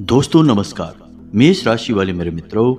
दोस्तों नमस्कार। मेष राशि वाले मेरे मित्रों,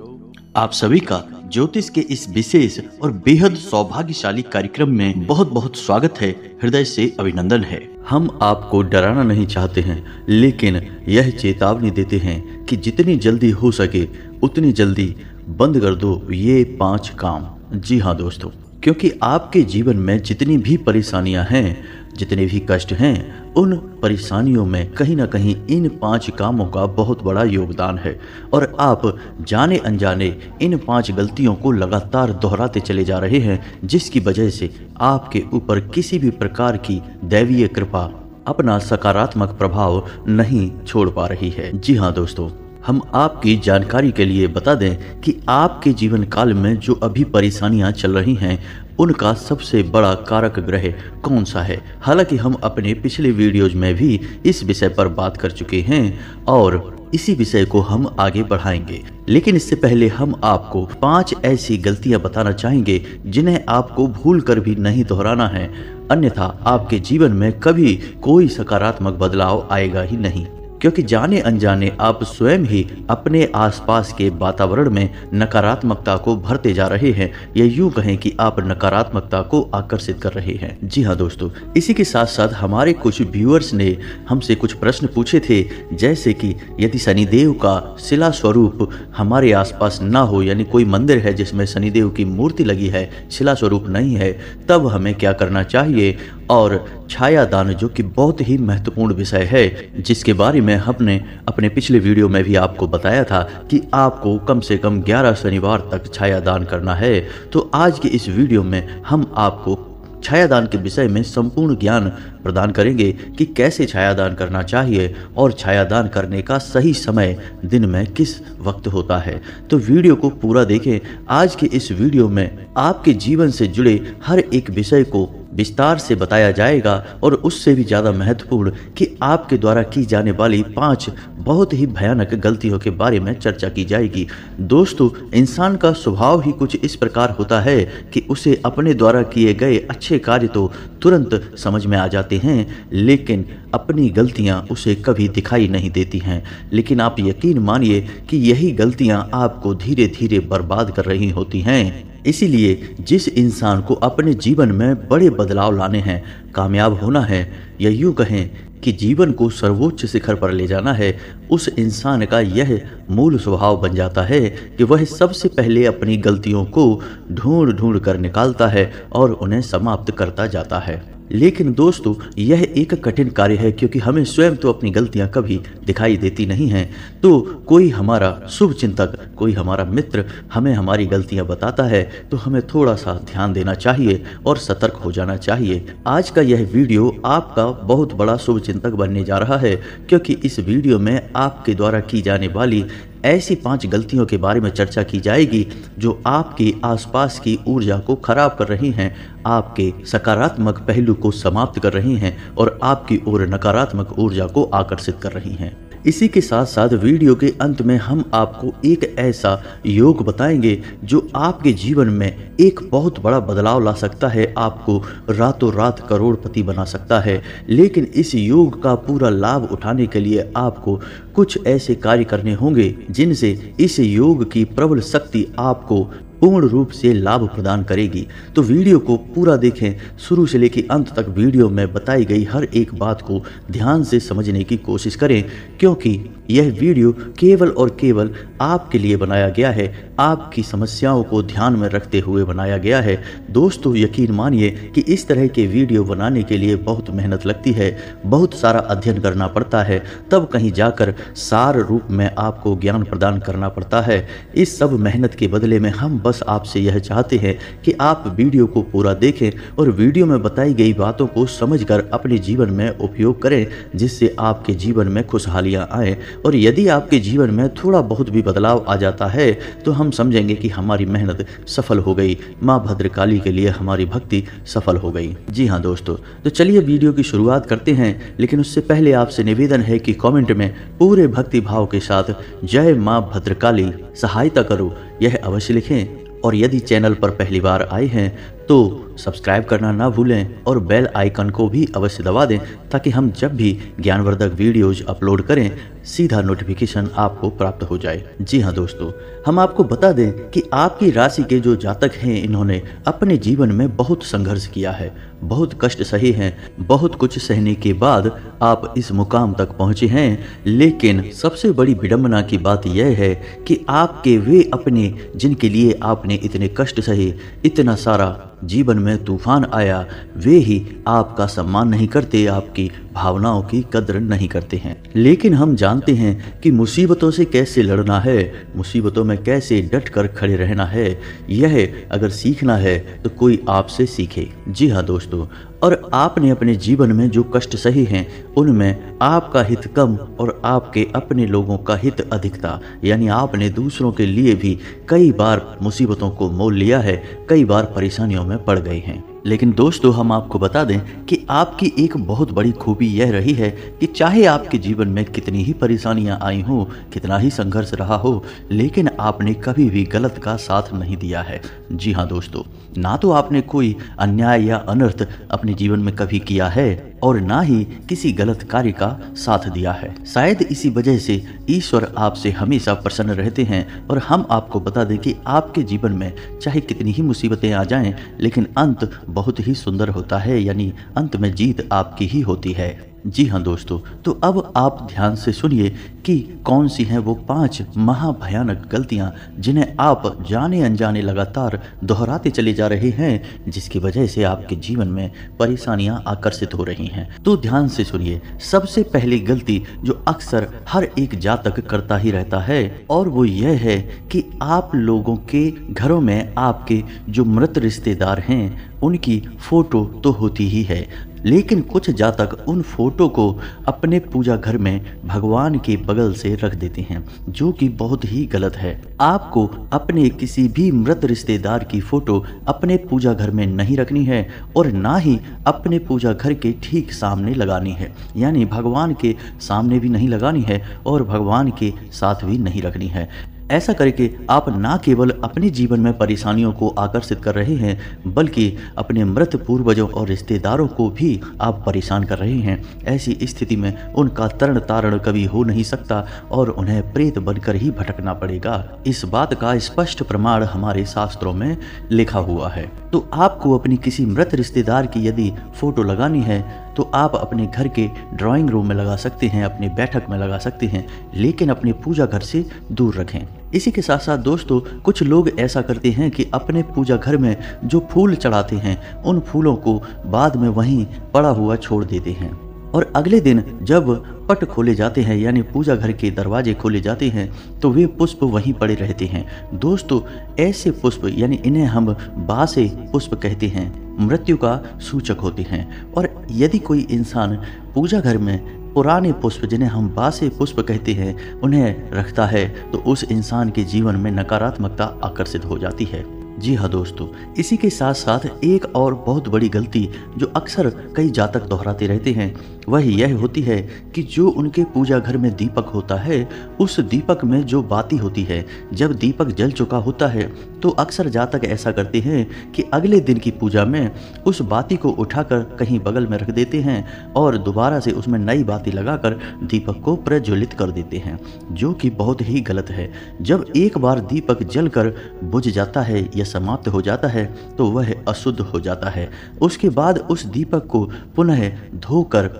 आप सभी का ज्योतिष के इस विशेष और बेहद सौभाग्यशाली कार्यक्रम में बहुत बहुत स्वागत है। हृदय से अभिनंदन है। हम आपको डराना नहीं चाहते हैं, लेकिन यह चेतावनी देते हैं कि जितनी जल्दी हो सके उतनी जल्दी बंद कर दो ये 5 काम। जी हाँ दोस्तों, क्योंकि आपके जीवन में जितनी भी परेशानियां हैं, जितने भी कष्ट हैं, उन परेशानियों में कहीं ना कहीं इन 5 कामों का बहुत बड़ा योगदान है और आप जाने अनजाने इन 5 गलतियों को लगातार दोहराते चले जा रहे हैं, जिसकी वजह से आपके ऊपर किसी भी प्रकार की दैवीय कृपा अपना सकारात्मक प्रभाव नहीं छोड़ पा रही है। जी हाँ दोस्तों, हम आपकी जानकारी के लिए बता दें कि आपके जीवन काल में जो अभी परेशानियां चल रही हैं, उनका सबसे बड़ा कारक ग्रह कौन सा है। हालांकि हम अपने पिछले वीडियोज में भी इस विषय पर बात कर चुके हैं और इसी विषय को हम आगे बढ़ाएंगे, लेकिन इससे पहले हम आपको 5 ऐसी गलतियां बताना चाहेंगे जिन्हें आपको भूल कर भी नहीं दोहराना है, अन्यथा आपके जीवन में कभी कोई सकारात्मक बदलाव आएगा ही नहीं। क्योंकि जाने अनजाने आप स्वयं ही अपने आसपास के वातावरण में नकारात्मकता को भरते जा रहे हैं, या यूं कहें कि आप नकारात्मकता को आकर्षित कर रहे हैं। जी हाँ दोस्तों, इसी के साथ साथ हमारे कुछ व्यूअर्स ने हमसे कुछ प्रश्न पूछे थे, जैसे कि यदि शनिदेव का शिला स्वरूप हमारे आसपास ना हो, यानी कोई मंदिर है जिसमें शनिदेव की मूर्ति लगी है, शिला स्वरूप नहीं है, तब हमें क्या करना चाहिए। और छाया दान, जो कि बहुत ही महत्वपूर्ण विषय है, जिसके बारे में हमने अपने पिछले वीडियो में भी आपको बताया था कि आपको कम से कम 11 शनिवार तक छाया दान करना है। तो आज के इस वीडियो में हम आपको छायादान के विषय में संपूर्ण ज्ञान प्रदान करेंगे कि कैसे छायादान करना चाहिए और छायादान करने का सही समय दिन में किस वक्त होता है। तो वीडियो को पूरा देखें। आज के इस वीडियो में आपके जीवन से जुड़े हर एक विषय को विस्तार से बताया जाएगा और उससे भी ज़्यादा महत्वपूर्ण कि आपके द्वारा की जाने वाली 5 बहुत ही भयानक गलतियों के बारे में चर्चा की जाएगी। दोस्तों, इंसान का स्वभाव ही कुछ इस प्रकार होता है कि उसे अपने द्वारा किए गए अच्छे कार्य तो तुरंत समझ में आ जाते हैं, लेकिन अपनी गलतियां उसे कभी दिखाई नहीं देती हैं। लेकिन आप यकीन मानिए कि यही गलतियां आपको धीरे धीरे बर्बाद कर रही होती हैं। इसीलिए जिस इंसान को अपने जीवन में बड़े बदलाव लाने हैं, कामयाब होना है, या यूं कहें कि जीवन को सर्वोच्च शिखर पर ले जाना है, उस इंसान का यह मूल स्वभाव बन जाता है कि वह सबसे पहले अपनी गलतियों को ढूंढ ढूंढ कर निकालता है और उन्हें समाप्त करता जाता है। लेकिन दोस्तों, यह एक कठिन कार्य है, क्योंकि हमें स्वयं तो अपनी गलतियां कभी दिखाई देती नहीं हैं। तो कोई हमारा शुभ चिंतक, कोई हमारा मित्र हमें हमारी गलतियां बताता है तो हमें थोड़ा सा ध्यान देना चाहिए और सतर्क हो जाना चाहिए। आज का यह वीडियो आपका बहुत बड़ा शुभ चिंतक बनने जा रहा है, क्योंकि इस वीडियो में आपके द्वारा की जाने वाली ऐसी 5 गलतियों के बारे में चर्चा की जाएगी जो आपके आसपास की ऊर्जा को खराब कर रही हैं, आपके सकारात्मक पहलू को समाप्त कर रही हैं और आपकी ओर नकारात्मक ऊर्जा को आकर्षित कर रही हैं। इसी के साथ साथ वीडियो के अंत में हम आपको एक ऐसा योग बताएंगे जो आपके जीवन में एक बहुत बड़ा बदलाव ला सकता है, आपको रातों रात करोड़पति बना सकता है। लेकिन इस योग का पूरा लाभ उठाने के लिए आपको कुछ ऐसे कार्य करने होंगे जिनसे इस योग की प्रबल शक्ति आपको पूर्ण रूप से लाभ प्रदान करेगी। तो वीडियो को पूरा देखें, शुरू से लेकर अंत तक वीडियो में बताई गई हर एक बात को ध्यान से समझने की कोशिश करें, क्योंकि यह वीडियो केवल और केवल आपके लिए बनाया गया है, आपकी समस्याओं को ध्यान में रखते हुए बनाया गया है। दोस्तों, यकीन मानिए कि इस तरह के वीडियो बनाने के लिए बहुत मेहनत लगती है, बहुत सारा अध्ययन करना पड़ता है, तब कहीं जाकर सार रूप में आपको ज्ञान प्रदान करना पड़ता है। इस सब मेहनत के बदले में हम बस आपसे यह चाहते हैं कि आप वीडियो को पूरा देखें और वीडियो में बताई गई बातों को समझकर अपने जीवन में उपयोग करें, जिससे आपके जीवन में खुशहालियां आए। और यदि आपके जीवन में थोड़ा बहुत भी बदलाव आ जाता है तो हम समझेंगे कि हमारी मेहनत सफल हो गई, माँ भद्रकाली के लिए हमारी भक्ति सफल हो गई। जी हाँ दोस्तों, तो चलिए वीडियो की शुरुआत करते हैं, लेकिन उससे पहले आपसे निवेदन है कि कमेंट में पूरे भक्ति भाव के साथ जय माँ भद्रकाली सहायता करो यह अवश्य लिखें। और यदि चैनल पर पहली बार आए हैं तो सब्सक्राइब करना ना भूलें और बेल आइकन को भी अवश्य दबा दें ताकि हम जब भी ज्ञानवर्धक वीडियोज अपलोड करें सीधा नोटिफिकेशन आपको प्राप्त हो जाए। जी हाँ दोस्तों, हम आपको बता दें कि आपकी राशि के जो जातक हैं इन्होंने अपने जीवन में बहुत संघर्ष किया है, बहुत कष्ट सहे हैं, बहुत कुछ सहने के बाद आप इस मुकाम तक पहुंचे हैं। लेकिन सबसे बड़ी विडंबना की बात यह है कि आपके वे अपने जिनके लिए आपने इतने कष्ट सहे, इतना सारा जीवन में तूफान आया, वे ही आपका सम्मान नहीं करते, आपकी भावनाओं की कद्र नहीं करते हैं। लेकिन हम जानते हैं कि मुसीबतों से कैसे लड़ना है, मुसीबतों में कैसे डट कर खड़े रहना है। यह अगर सीखना है तो कोई आपसे सीखे। जी हाँ दोस्तों, और आपने अपने जीवन में जो कष्ट सहे हैं उनमें आपका हित कम और आपके अपने लोगों का हित अधिक था। यानी आपने दूसरों के लिए भी कई बार मुसीबतों को मोल लिया है, कई बार परेशानियों में पड़ गए हैं। लेकिन दोस्तों, हम आपको बता दें कि आपकी एक बहुत बड़ी खूबी यह रही है कि चाहे आपके जीवन में कितनी ही परेशानियां आई हों, कितना ही संघर्ष रहा हो, लेकिन आपने कभी भी गलत का साथ नहीं दिया है। जी हाँ दोस्तों, ना तो आपने कोई अन्याय या अनर्थ अपने जीवन में कभी किया है और ना ही किसी गलत कार्य का साथ दिया है। शायद इसी वजह से ईश्वर आपसे हमेशा प्रसन्न रहते हैं। और हम आपको बता दें कि आपके जीवन में चाहे कितनी ही मुसीबतें आ जाएं, लेकिन अंत बहुत ही सुंदर होता है, यानी अंत में जीत आपकी ही होती है। जी हाँ दोस्तों, तो अब आप ध्यान से सुनिए कि कौन सी हैं वो 5 महाभयानक गलतियां जिन्हें आप जाने अनजाने लगातार दोहराते चले जा रहे हैं, जिसकी वजह से आपके जीवन में परेशानियां आकर्षित हो रही हैं। तो ध्यान से सुनिए। सबसे पहली गलती जो अक्सर हर एक जातक करता ही रहता है, और वो यह है कि आप लोगों के घरों में आपके जो मृत रिश्तेदार हैं उनकी फोटो तो होती ही है, लेकिन कुछ जातक उन फोटो को अपने पूजा घर में भगवान के बगल से रख देते हैं, जो कि बहुत ही गलत है। आपको अपने किसी भी मृत रिश्तेदार की फोटो अपने पूजा घर में नहीं रखनी है और ना ही अपने पूजा घर के ठीक सामने लगानी है। यानी भगवान के सामने भी नहीं लगानी है और भगवान के साथ भी नहीं रखनी है। ऐसा करके आप ना केवल अपने जीवन में परेशानियों को आकर्षित कर रहे हैं, बल्कि अपने मृत पूर्वजों और रिश्तेदारों को भी आप परेशान कर रहे हैं। ऐसी स्थिति में उनका तरण तारण कभी हो नहीं सकता और उन्हें प्रेत बनकर ही भटकना पड़ेगा। इस बात का स्पष्ट प्रमाण हमारे शास्त्रों में लिखा हुआ है। तो आपको अपनी किसी मृत रिश्तेदार की यदि फोटो लगानी है तो आप अपने घर के ड्राइंग रूम में लगा सकते हैं, अपनी बैठक में लगा सकते हैं, लेकिन अपने पूजा घर से दूर रखें। इसी के साथ साथ दोस्तों, कुछ लोग ऐसा करते हैं कि अपने पूजा घर में जो फूल चढ़ाते हैं उन फूलों को बाद में वहीं पड़ा हुआ छोड़ देते हैं और अगले दिन जब पट खोले जाते हैं, यानी पूजा घर के दरवाजे खोले जाते हैं, तो वे पुष्प वहीं पड़े रहते हैं। दोस्तों, ऐसे पुष्प यानी इन्हें हम बासे पुष्प कहते हैं, मृत्यु का सूचक होते हैं। और यदि कोई इंसान पूजा घर में पुराने पुष्प जिन्हें हम बासे पुष्प कहते हैं उन्हें रखता है तो उस इंसान के जीवन में नकारात्मकता आकर्षित हो जाती है। जी हाँ दोस्तों, इसी के साथ साथ एक और बहुत बड़ी गलती जो अक्सर कई जातक दोहराते रहते हैं वह यह होती है कि जो उनके पूजा घर में दीपक होता है उस दीपक में जो बाती होती है, जब दीपक जल चुका होता है तो अक्सर जातक ऐसा करते हैं कि अगले दिन की पूजा में उस बाती को उठाकर कहीं बगल में रख देते हैं और दोबारा से उसमें नई बाती लगाकर दीपक को प्रज्वलित कर देते हैं, जो कि बहुत ही गलत है। जब एक बार दीपक जलकर बुझ जाता है या समाप्त हो जाता है तो वह अशुद्ध हो जाता है। उसके बाद उस दीपक को पुनः धोकर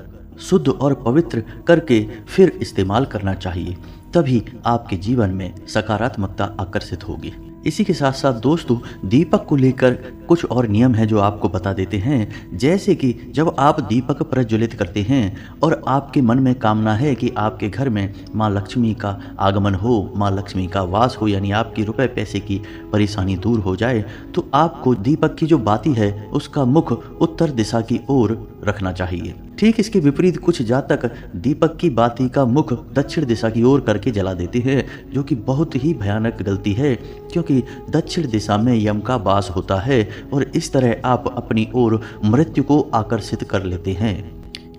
शुद्ध और पवित्र करके फिर इस्तेमाल करना चाहिए, तभी आपके जीवन में सकारात्मकता आकर्षित होगी। इसी के साथ साथ दोस्तों, दीपक को लेकर कुछ और नियम है जो आपको बता देते हैं। जैसे कि जब आप दीपक प्रज्वलित करते हैं और आपके मन में कामना है कि आपके घर में माँ लक्ष्मी का आगमन हो, माँ लक्ष्मी का वास हो, यानी आपकी रुपए पैसे की परेशानी दूर हो जाए, तो आपको दीपक की जो बाती है उसका मुख उत्तर दिशा की ओर रखना चाहिए। ठीक इसके विपरीत कुछ जातक दीपक की बाती का मुख दक्षिण दिशा की ओर करके जला देते हैं, जो कि बहुत ही भयानक गलती है, क्योंकि दक्षिण दिशा में यम का वास होता है और इस तरह आप अपनी ओर मृत्यु को आकर्षित कर लेते हैं।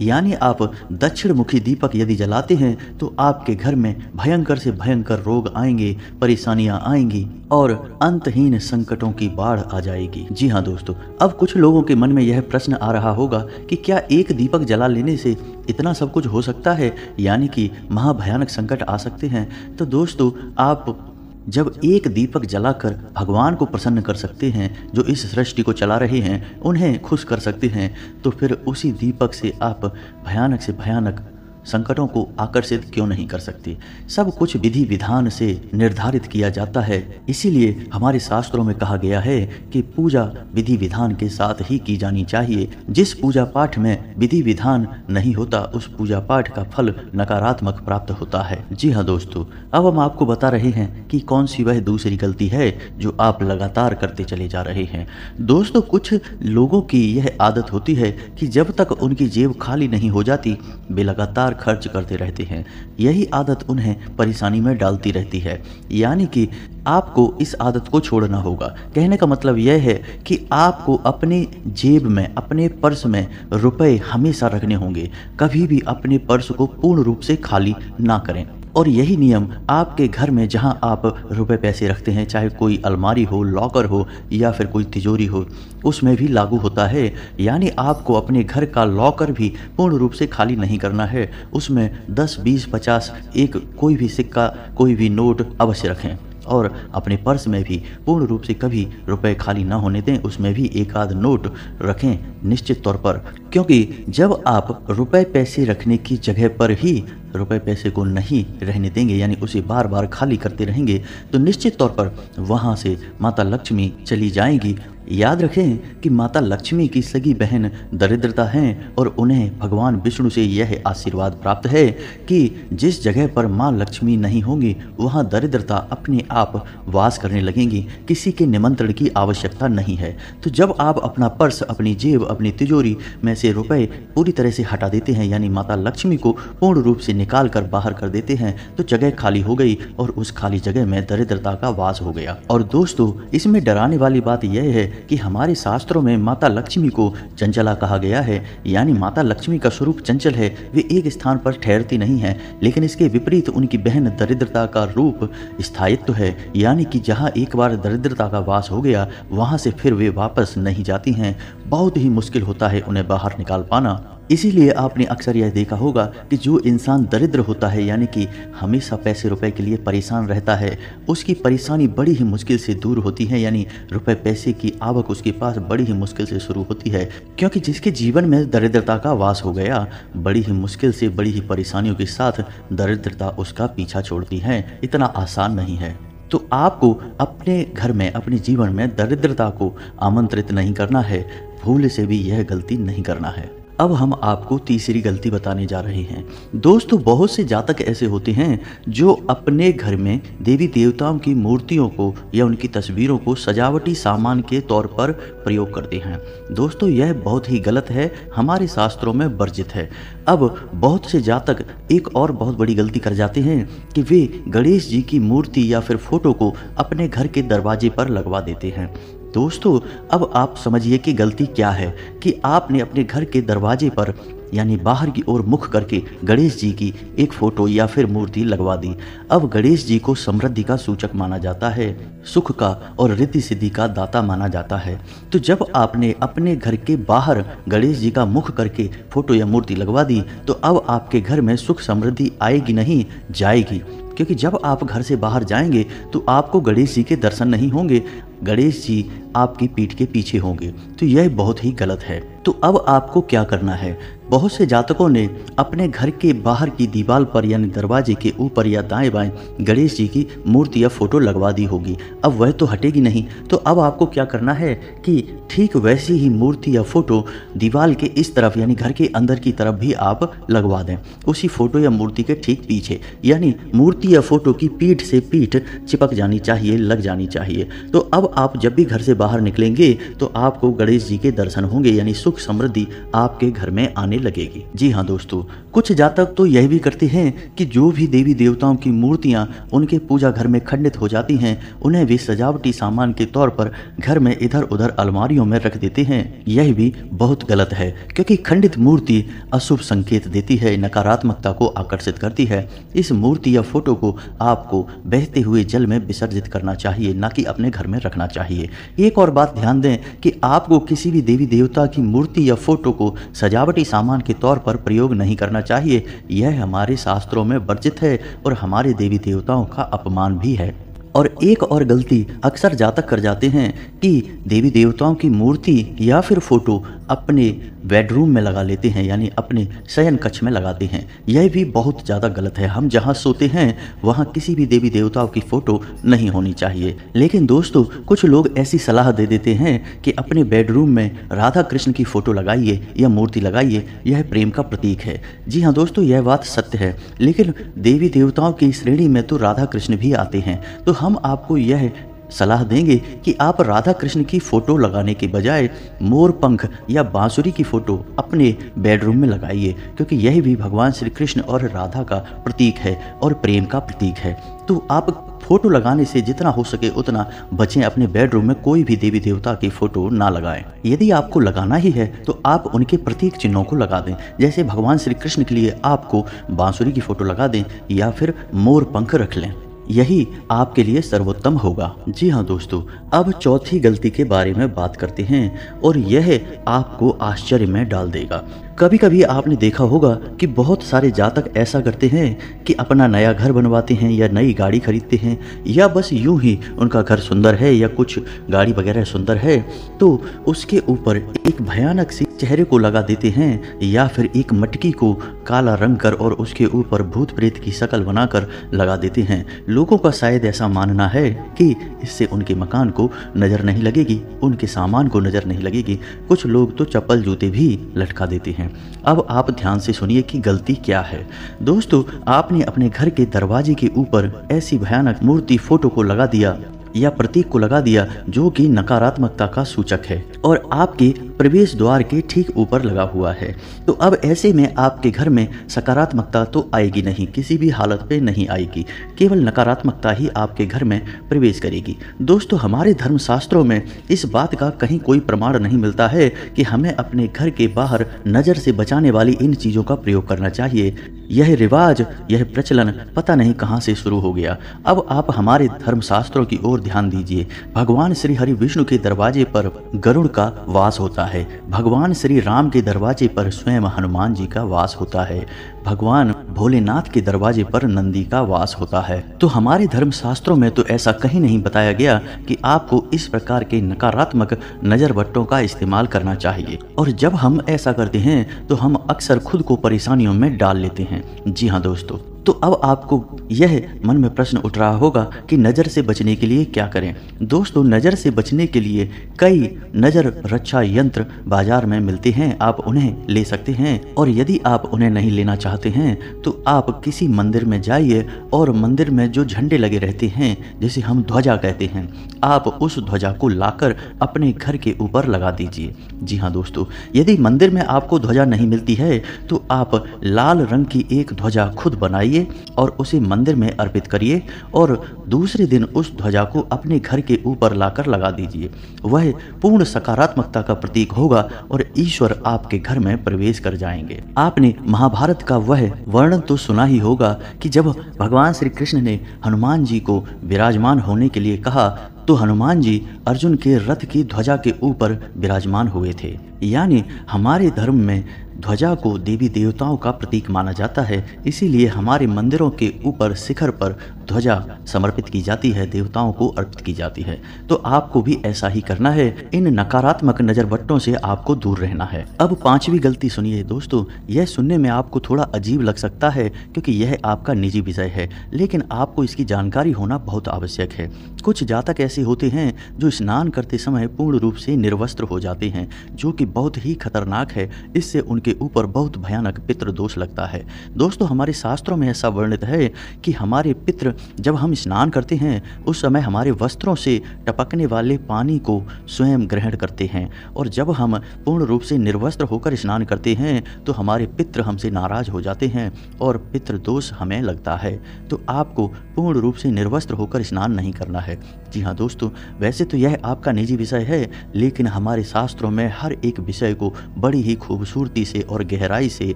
यानी आप दक्षिण मुखी दीपक यदि जलाते हैं तो आपके घर में भयंकर से भयंकर रोग आएंगे, परेशानियां आएंगी और अंतहीन संकटों की बाढ़ आ जाएगी। जी हाँ दोस्तों, अब कुछ लोगों के मन में यह प्रश्न आ रहा होगा कि क्या एक दीपक जला लेने से इतना सब कुछ हो सकता है, यानी कि महाभयानक संकट आ सकते हैं। तो दोस्तों, आप जब एक दीपक जलाकर भगवान को प्रसन्न कर सकते हैं, जो इस सृष्टि को चला रहे हैं, उन्हें खुश कर सकते हैं, तो फिर उसी दीपक से आप भयानक से भयानक संकटों को आकर्षित क्यों नहीं कर सकते। सब कुछ विधि विधान से निर्धारित किया जाता है, इसीलिए हमारे शास्त्रों में कहा गया है कि पूजा विधि विधान के साथ ही की जानी चाहिए। जिस पूजा पाठ में विधि विधान नहीं होता, उस पूजा पाठ का फल नकारात्मक प्राप्त होता है। जी हाँ दोस्तों, अब हम आपको बता रहे हैं कि कौन सी वह दूसरी गलती है जो आप लगातार करते चले जा रहे हैं। दोस्तों, कुछ लोगों की यह आदत होती है कि जब तक उनकी जेब खाली नहीं हो जाती, वे लगातार खर्च करते रहते हैं। यही आदत उन्हें परेशानी में डालती रहती है, यानी कि आपको इस आदत को छोड़ना होगा। कहने का मतलब यह है कि आपको अपने जेब में, अपने पर्स में रुपए हमेशा रखने होंगे। कभी भी अपने पर्स को पूर्ण रूप से खाली ना करें। और यही नियम आपके घर में जहां आप रुपए पैसे रखते हैं, चाहे कोई अलमारी हो, लॉकर हो या फिर कोई तिजोरी हो, उसमें भी लागू होता है। यानी आपको अपने घर का लॉकर भी पूर्ण रूप से खाली नहीं करना है। उसमें 10, 20, 50 एक कोई भी सिक्का, कोई भी नोट अवश्य रखें। और अपने पर्स में भी पूर्ण रूप से कभी रुपए खाली ना होने दें, उसमें भी एक आध नोट रखें निश्चित तौर पर। क्योंकि जब आप रुपए पैसे रखने की जगह पर ही रुपए पैसे को नहीं रहने देंगे, यानी उसे बार बार खाली करते रहेंगे, तो निश्चित तौर पर वहाँ से माता लक्ष्मी चली जाएंगी। याद रखें कि माता लक्ष्मी की सगी बहन दरिद्रता हैं और उन्हें भगवान विष्णु से यह आशीर्वाद प्राप्त है कि जिस जगह पर माँ लक्ष्मी नहीं होंगी, वहाँ दरिद्रता अपने आप वास करने लगेंगी। किसी के निमंत्रण की आवश्यकता नहीं है। तो जब आप अपना पर्स, अपनी जेब, अपनी तिजोरी में से रुपए पूरी तरह से हटा देते हैं, यानी माता लक्ष्मी को पूर्ण रूप से निकाल कर बाहर कर देते हैं, तो जगह खाली हो गई और उस खाली जगह में दरिद्रता का वास हो गया। और दोस्तों, इसमें डराने वाली बात यह है कि हमारे शास्त्रों में माता लक्ष्मी को चंचला कहा गया है, यानी माता लक्ष्मी का स्वरूप चंचल है। वे एक स्थान पर ठहरती नहीं है, लेकिन इसके विपरीत उनकी बहन दरिद्रता का रूप स्थायित्व है, यानी कि जहां एक बार दरिद्रता का वास हो गया, वहां से फिर वे वापस नहीं जाती हैं। बहुत ही मुश्किल होता है उन्हें बाहर निकाल पाना। इसीलिए आपने अक्सर यह देखा होगा कि जो इंसान दरिद्र होता है, यानी कि हमेशा पैसे रुपए के लिए परेशान रहता है, उसकी परेशानी बड़ी ही मुश्किल से दूर होती है, यानी रुपए पैसे की आवक उसके पास बड़ी ही मुश्किल से शुरू होती है। क्योंकि जिसके जीवन में दरिद्रता का वास हो गया, बड़ी ही मुश्किल से, बड़ी ही परेशानियों के साथ दरिद्रता उसका पीछा छोड़ती है। इतना आसान नहीं है। तो आपको अपने घर में, अपने जीवन में दरिद्रता को आमंत्रित नहीं करना है। भूल से भी यह गलती नहीं करना है। अब हम आपको तीसरी गलती बताने जा रहे हैं। दोस्तों, बहुत से जातक ऐसे होते हैं जो अपने घर में देवी देवताओं की मूर्तियों को या उनकी तस्वीरों को सजावटी सामान के तौर पर प्रयोग करते हैं। दोस्तों, यह बहुत ही गलत है, हमारे शास्त्रों में वर्जित है। अब बहुत से जातक एक और बहुत बड़ी गलती कर जाते हैं कि वे गणेश जी की मूर्ति या फिर फोटो को अपने घर के दरवाजे पर लगवा देते हैं। दोस्तों, अब आप समझिए कि गलती क्या है कि आपने अपने घर के दरवाजे पर, यानी बाहर की ओर मुख करके गणेश जी की एक फोटो या फिर मूर्ति लगवा दी। अब गणेश जी को समृद्धि का सूचक माना जाता है, सुख का और रिद्धि सिद्धि का दाता माना जाता है। तो जब आपने अपने घर के बाहर गणेश जी का मुख करके फोटो या मूर्ति लगवा दी, तो अब आपके घर में सुख समृद्धि आएगी नहीं, जाएगी। क्योंकि जब आप घर से बाहर जाएंगे तो आपको गणेश जी के दर्शन नहीं होंगे, गणेश जी आपकी पीठ के पीछे होंगे। तो यह बहुत ही गलत है। तो अब आपको क्या करना है? बहुत से जातकों ने अपने घर के बाहर की दीवार पर, यानी दरवाजे के ऊपर या दाएं बाएं गणेश जी की मूर्ति या फोटो लगवा दी होगी। अब वह तो हटेगी नहीं, तो अब आपको क्या करना है कि ठीक वैसी ही मूर्ति या फोटो दीवार के इस तरफ, यानी घर के अंदर की तरफ भी आप लगवा दें, उसी फोटो या मूर्ति के ठीक पीछे। यानी मूर्ति या फोटो की पीठ से पीठ चिपक जानी चाहिए, लग जानी चाहिए। तो अब आप जब भी घर से बाहर निकलेंगे तो आपको गणेश जी के दर्शन होंगे, यानी सुख समृद्धि आपके घर में आने लगेगी। जी हाँ दोस्तों, कुछ जातक तो यह भी करते हैं कि जो भी देवी देवताओं की मूर्तियां उनके पूजा घर में खंडित हो जाती हैं, उन्हें भी सजावटी सामान के तौर पर घर में इधर उधर अलमारियों में रख देते हैं। यह भी बहुत गलत है, क्योंकि खंडित मूर्ति अशुभ संकेत देती है, नकारात्मकता को आकर्षित करती है। इस मूर्ति या फोटो को आपको बहते हुए जल में विसर्जित करना चाहिए, ना कि अपने घर में रखना चाहिए। एक और बात ध्यान दें कि आपको किसी भी देवी देवता की मूर्ति या फोटो को सजावटी सामान के तौर पर प्रयोग नहीं करना चाहिए। यह हमारे शास्त्रों में वर्जित है और हमारे देवी देवताओं का अपमान भी है। और एक और गलती अक्सर जातक कर जाते हैं कि देवी देवताओं की मूर्ति या फिर फोटो अपने बेडरूम में लगा लेते हैं, यानी अपने शयन कक्ष में लगाते हैं। यह भी बहुत ज़्यादा गलत है। हम जहाँ सोते हैं वहाँ किसी भी देवी देवताओं की फ़ोटो नहीं होनी चाहिए। लेकिन दोस्तों, कुछ लोग ऐसी सलाह दे देते हैं कि अपने बेडरूम में राधा कृष्ण की फ़ोटो लगाइए या मूर्ति लगाइए, यह प्रेम का प्रतीक है। जी हाँ दोस्तों, यह बात सत्य है, लेकिन देवी देवताओं की श्रेणी में तो राधा कृष्ण भी आते हैं। तो हम आपको यह सलाह देंगे कि आप राधा कृष्ण की फोटो लगाने के बजाय मोर पंख या बांसुरी की फोटो अपने बेडरूम में लगाइए, क्योंकि यह भी भगवान श्री कृष्ण और राधा का प्रतीक है और प्रेम का प्रतीक है। तो आप फोटो लगाने से जितना हो सके उतना बचें। अपने बेडरूम में कोई भी देवी देवता की फोटो ना लगाएं। यदि आपको लगाना ही है तो आप उनके प्रतीक चिन्हों को लगा दें। जैसे भगवान श्री कृष्ण के लिए आपको बांसुरी की फोटो लगा दें या फिर मोर पंख रख लें, यही आपके लिए सर्वोत्तम होगा। जी हाँ दोस्तों, अब चौथी गलती के बारे में बात करते हैं और यह आपको आश्चर्य में डाल देगा। कभी कभी आपने देखा होगा कि बहुत सारे जातक ऐसा करते हैं कि अपना नया घर बनवाते हैं या नई गाड़ी खरीदते हैं, या बस यूं ही उनका घर सुंदर है या कुछ गाड़ी वगैरह सुंदर है तो उसके ऊपर एक भयानक सी चेहरे को लगा देते हैं, या फिर एक मटकी को काला रंग कर और उसके ऊपर भूत प्रेत की शक्ल बनाकर लगा देते हैं। लोगों का शायद ऐसा मानना है कि इससे उनके मकान को नज़र नहीं लगेगी, उनके सामान को नज़र नहीं लगेगी। कुछ लोग तो चप्पल जूते भी लटका देते हैं। अब आप ध्यान से सुनिए कि गलती क्या है। दोस्तों, आपने अपने घर के दरवाजे के ऊपर ऐसी भयानक मूर्ति फोटो को लगा दिया या प्रतीक को लगा दिया जो कि नकारात्मकता का सूचक है और आपके प्रवेश द्वार के ठीक ऊपर लगा हुआ है। तो अब ऐसे में आपके घर में सकारात्मकता तो आएगी नहीं, किसी भी हालत पे नहीं आएगी, केवल नकारात्मकता ही आपके घर में प्रवेश करेगी। दोस्तों, हमारे धर्मशास्त्रों में इस बात का कहीं कोई प्रमाण नहीं मिलता है कि हमें अपने घर के बाहर नज़र से बचाने वाली इन चीज़ों का प्रयोग करना चाहिए। यह रिवाज, यह प्रचलन पता नहीं कहाँ से शुरू हो गया। अब आप हमारे धर्मशास्त्रों की ओर ध्यान दीजिए। भगवान श्री हरि विष्णु के दरवाजे पर गरुड़ का वास होता है। भगवान श्री राम के दरवाजे पर स्वयं हनुमान जी का वास होता है। भगवान भोलेनाथ के दरवाजे पर नंदी का वास होता है। तो हमारे धर्मशास्त्रों में तो ऐसा कहीं नहीं बताया गया कि आपको इस प्रकार के नकारात्मक नजर बट्टों का इस्तेमाल करना चाहिए। और जब हम ऐसा करते हैं तो हम अक्सर खुद को परेशानियों में डाल लेते हैं। जी हाँ दोस्तों, तो अब आपको यह मन में प्रश्न उठ रहा होगा कि नज़र से बचने के लिए क्या करें। दोस्तों, नज़र से बचने के लिए कई नज़र रक्षा यंत्र बाजार में मिलते हैं, आप उन्हें ले सकते हैं। और यदि आप उन्हें नहीं लेना चाहते हैं तो आप किसी मंदिर में जाइए और मंदिर में जो झंडे लगे रहते हैं, जिसे हम ध्वजा कहते हैं, आप उस ध्वजा को लाकर अपने घर के ऊपर लगा दीजिए। जी हाँ दोस्तों, यदि मंदिर में आपको ध्वजा नहीं मिलती है तो आप लाल रंग की एक ध्वजा खुद बनाइए और उसे मंदिर में अर्पित करिए और दूसरे दिन उस ध्वजा को अपने घर के ऊपर लाकर लगा दीजिए। वह पूर्ण सकारात्मकता का प्रतीक होगा और ईश्वर आपके घर में प्रवेश कर जाएंगे। आपने महाभारत का वह वर्णन तो सुना ही होगा कि जब भगवान श्री कृष्ण ने हनुमान जी को विराजमान होने के लिए कहा तो हनुमान जी अर्जुन के रथ की ध्वजा के ऊपर विराजमान हुए थे। यानी हमारे धर्म में ध्वजा को देवी देवताओं का प्रतीक माना जाता है, इसीलिए हमारे मंदिरों के ऊपर शिखर पर ध्वजा समर्पित की जाती है, देवताओं को अर्पित की जाती है। तो आपको भी ऐसा ही करना है। इन नकारात्मक नजर बट्टों से आपको दूर रहना है। अब पांचवी गलती सुनिए दोस्तों, यह सुनने में आपको थोड़ा अजीब लग सकता है क्योंकि यह आपका निजी विषय है, लेकिन आपको इसकी जानकारी होना बहुत आवश्यक है। कुछ जातक ऐसे ऐसे होते हैं जो स्नान करते समय पूर्ण रूप से निर्वस्त्र हो जाते हैं, जो कि बहुत ही खतरनाक है। इससे उनके ऊपर बहुत भयानक पितृ दोष लगता है। दोस्तों, हमारे शास्त्रों में ऐसा वर्णित है कि हमारे पितृ जब हम स्नान करते हैं उस समय हमारे वस्त्रों से टपकने वाले पानी को स्वयं ग्रहण करते हैं, और जब हम पूर्ण रूप से निर्वस्त्र होकर स्नान करते हैं तो हमारे पितृ हमसे नाराज हो जाते हैं और पितृ दोष हमें लगता है। तो आपको पूर्ण रूप से निर्वस्त्र होकर स्नान नहीं करना है। जी हाँ दोस्तों, वैसे तो यह आपका निजी विषय है, लेकिन हमारे शास्त्रों में हर एक विषय को बड़ी ही खूबसूरती से और गहराई से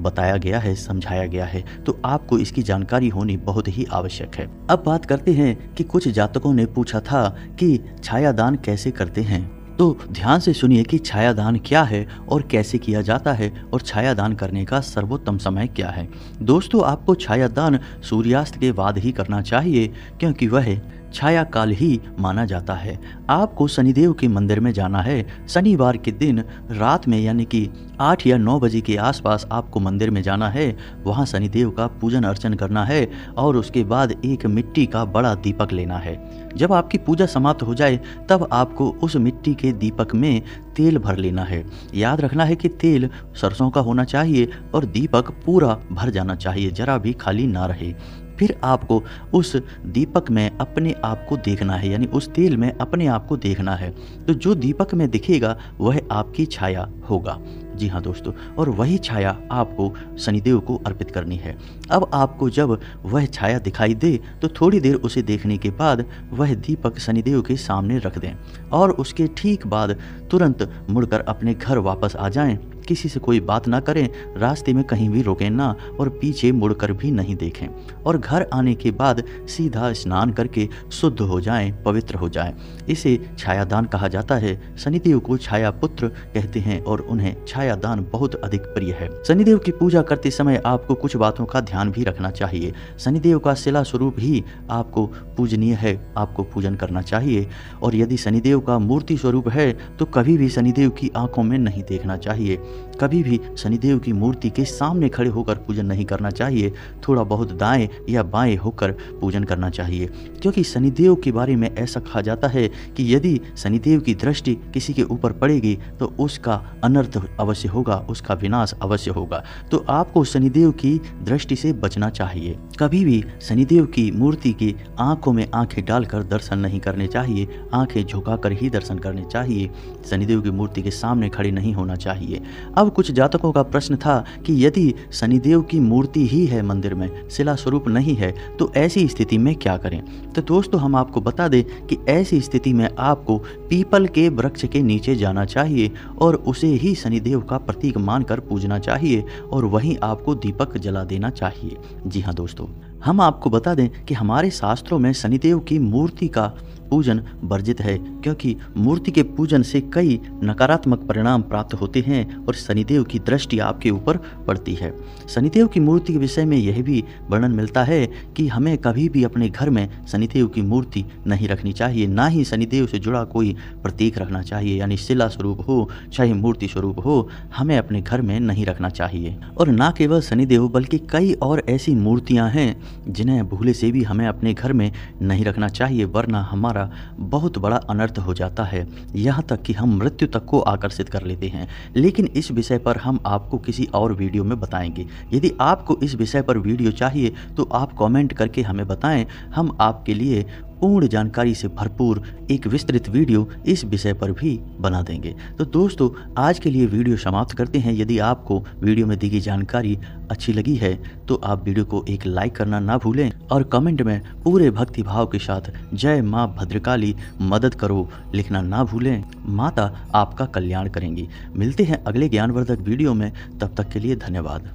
बताया गया है, समझाया गया है, तो आपको इसकी जानकारी होनी बहुत ही आवश्यक है। अब बात करते हैं कि कुछ जातकों ने पूछा था कि छायादान कैसे करते हैं। तो ध्यान से सुनिए कि छायादान क्या है और कैसे किया जाता है और छायादान करने का सर्वोत्तम समय क्या है। दोस्तों, आपको छायादान सूर्यास्त के बाद ही करना चाहिए, क्योंकि वह छाया काल ही माना जाता है। आपको शनिदेव के मंदिर में जाना है। शनिवार के दिन रात में, यानी कि 8 या 9 बजे के आसपास आपको मंदिर में जाना है। वहाँ शनिदेव का पूजन अर्चन करना है और उसके बाद एक मिट्टी का बड़ा दीपक लेना है। जब आपकी पूजा समाप्त हो जाए तब आपको उस मिट्टी के दीपक में तेल भर लेना है। याद रखना है कि तेल सरसों का होना चाहिए और दीपक पूरा भर जाना चाहिए, जरा भी खाली ना रहे। फिर आपको उस दीपक में अपने आप को देखना है, यानी उस तेल में अपने आप को देखना है। तो जो दीपक में दिखेगा वह आपकी छाया होगा। जी हाँ दोस्तों, और वही छाया आपको शनिदेव को अर्पित करनी है। अब आपको जब वह छाया दिखाई दे तो थोड़ी देर उसे देखने के बाद वह दीपक शनिदेव के सामने रख दें और उसके ठीक बाद तुरंत मुड़कर अपने घर वापस आ जाएं। किसी से कोई बात ना करें, रास्ते में कहीं भी रुकें ना और पीछे मुड़कर भी नहीं देखें, और घर आने के बाद सीधा स्नान करके शुद्ध हो जाएं, पवित्र हो जाएं। इसे छायादान कहा जाता है। शनिदेव को छाया पुत्र कहते हैं और उन्हें छायादान बहुत अधिक प्रिय है। शनिदेव की पूजा करते समय आपको कुछ बातों का ध्यान भी रखना चाहिए। शनिदेव का शिला स्वरूप ही आपको पूजनीय है, आपको पूजन करना चाहिए। और यदि शनिदेव का मूर्ति स्वरूप है तो कभी भी शनिदेव की आंखों में नहीं देखना चाहिए। कभी भी शनिदेव की मूर्ति के सामने खड़े होकर पूजन नहीं करना चाहिए। थोड़ा बहुत दाएं या बाएं होकर पूजन करना चाहिए, क्योंकि शनिदेव के बारे में ऐसा कहा जाता है कि यदि शनिदेव की दृष्टि किसी के ऊपर पड़ेगी तो उसका अनर्थ अवश्य होगा, उसका विनाश अवश्य होगा। तो आपको शनिदेव की दृष्टि से बचना चाहिए। कभी भी शनिदेव की मूर्ति की आंखों में आंखें डालकर दर्शन नहीं करने चाहिए, आंखें झुकाकर ही दर्शन करने चाहिए। शनिदेव की मूर्ति के सामने खड़े नहीं होना चाहिए। अब कुछ जातकों का प्रश्न था कि यदि शनिदेव की मूर्ति ही है मंदिर में, शिला स्वरूप नहीं है, तो ऐसी स्थिति में क्या करें। तो दोस्तों, हम आपको बता दें कि ऐसी स्थिति में आपको पीपल के वृक्ष के नीचे जाना चाहिए और उसे ही शनिदेव का प्रतीक मानकर पूजना चाहिए और वहीं आपको दीपक जला देना चाहिए। जी हाँ दोस्तों, हम आपको बता दें कि हमारे शास्त्रों में शनिदेव की मूर्ति का पूजन वर्जित है, क्योंकि मूर्ति के पूजन से कई नकारात्मक परिणाम प्राप्त होते हैं और शनिदेव की दृष्टि आपके ऊपर पड़ती है। शनिदेव की मूर्ति के विषय में यह भी वर्णन मिलता है कि हमें कभी भी अपने घर में शनिदेव की मूर्ति नहीं रखनी चाहिए, ना ही शनिदेव से जुड़ा कोई प्रतीक रखना चाहिए, यानी शिला स्वरूप हो चाहे मूर्ति स्वरूप हो, हमें अपने घर में नहीं रखना चाहिए। और ना केवल शनिदेव बल्कि कई और ऐसी मूर्तियां हैं जिन्हें भूले से भी हमें अपने घर में नहीं रखना चाहिए, वरना हमारा बहुत बड़ा अनर्थ हो जाता है, यहाँ तक कि हम मृत्यु तक को आकर्षित कर लेते हैं। लेकिन इस विषय पर हम आपको किसी और वीडियो में बताएंगे। यदि आपको इस विषय पर वीडियो चाहिए तो आप कमेंट करके हमें बताएं, हम आपके लिए पूर्ण जानकारी से भरपूर एक विस्तृत वीडियो इस विषय पर भी बना देंगे। तो दोस्तों, आज के लिए वीडियो समाप्त करते हैं। यदि आपको वीडियो में दी गई जानकारी अच्छी लगी है तो आप वीडियो को एक लाइक करना ना भूलें और कमेंट में पूरे भक्ति भाव के साथ जय माँ भद्रकाली मदद करो लिखना ना भूलें। माता आपका कल्याण करेंगी। मिलते हैं अगले ज्ञानवर्धक वीडियो में, तब तक के लिए धन्यवाद।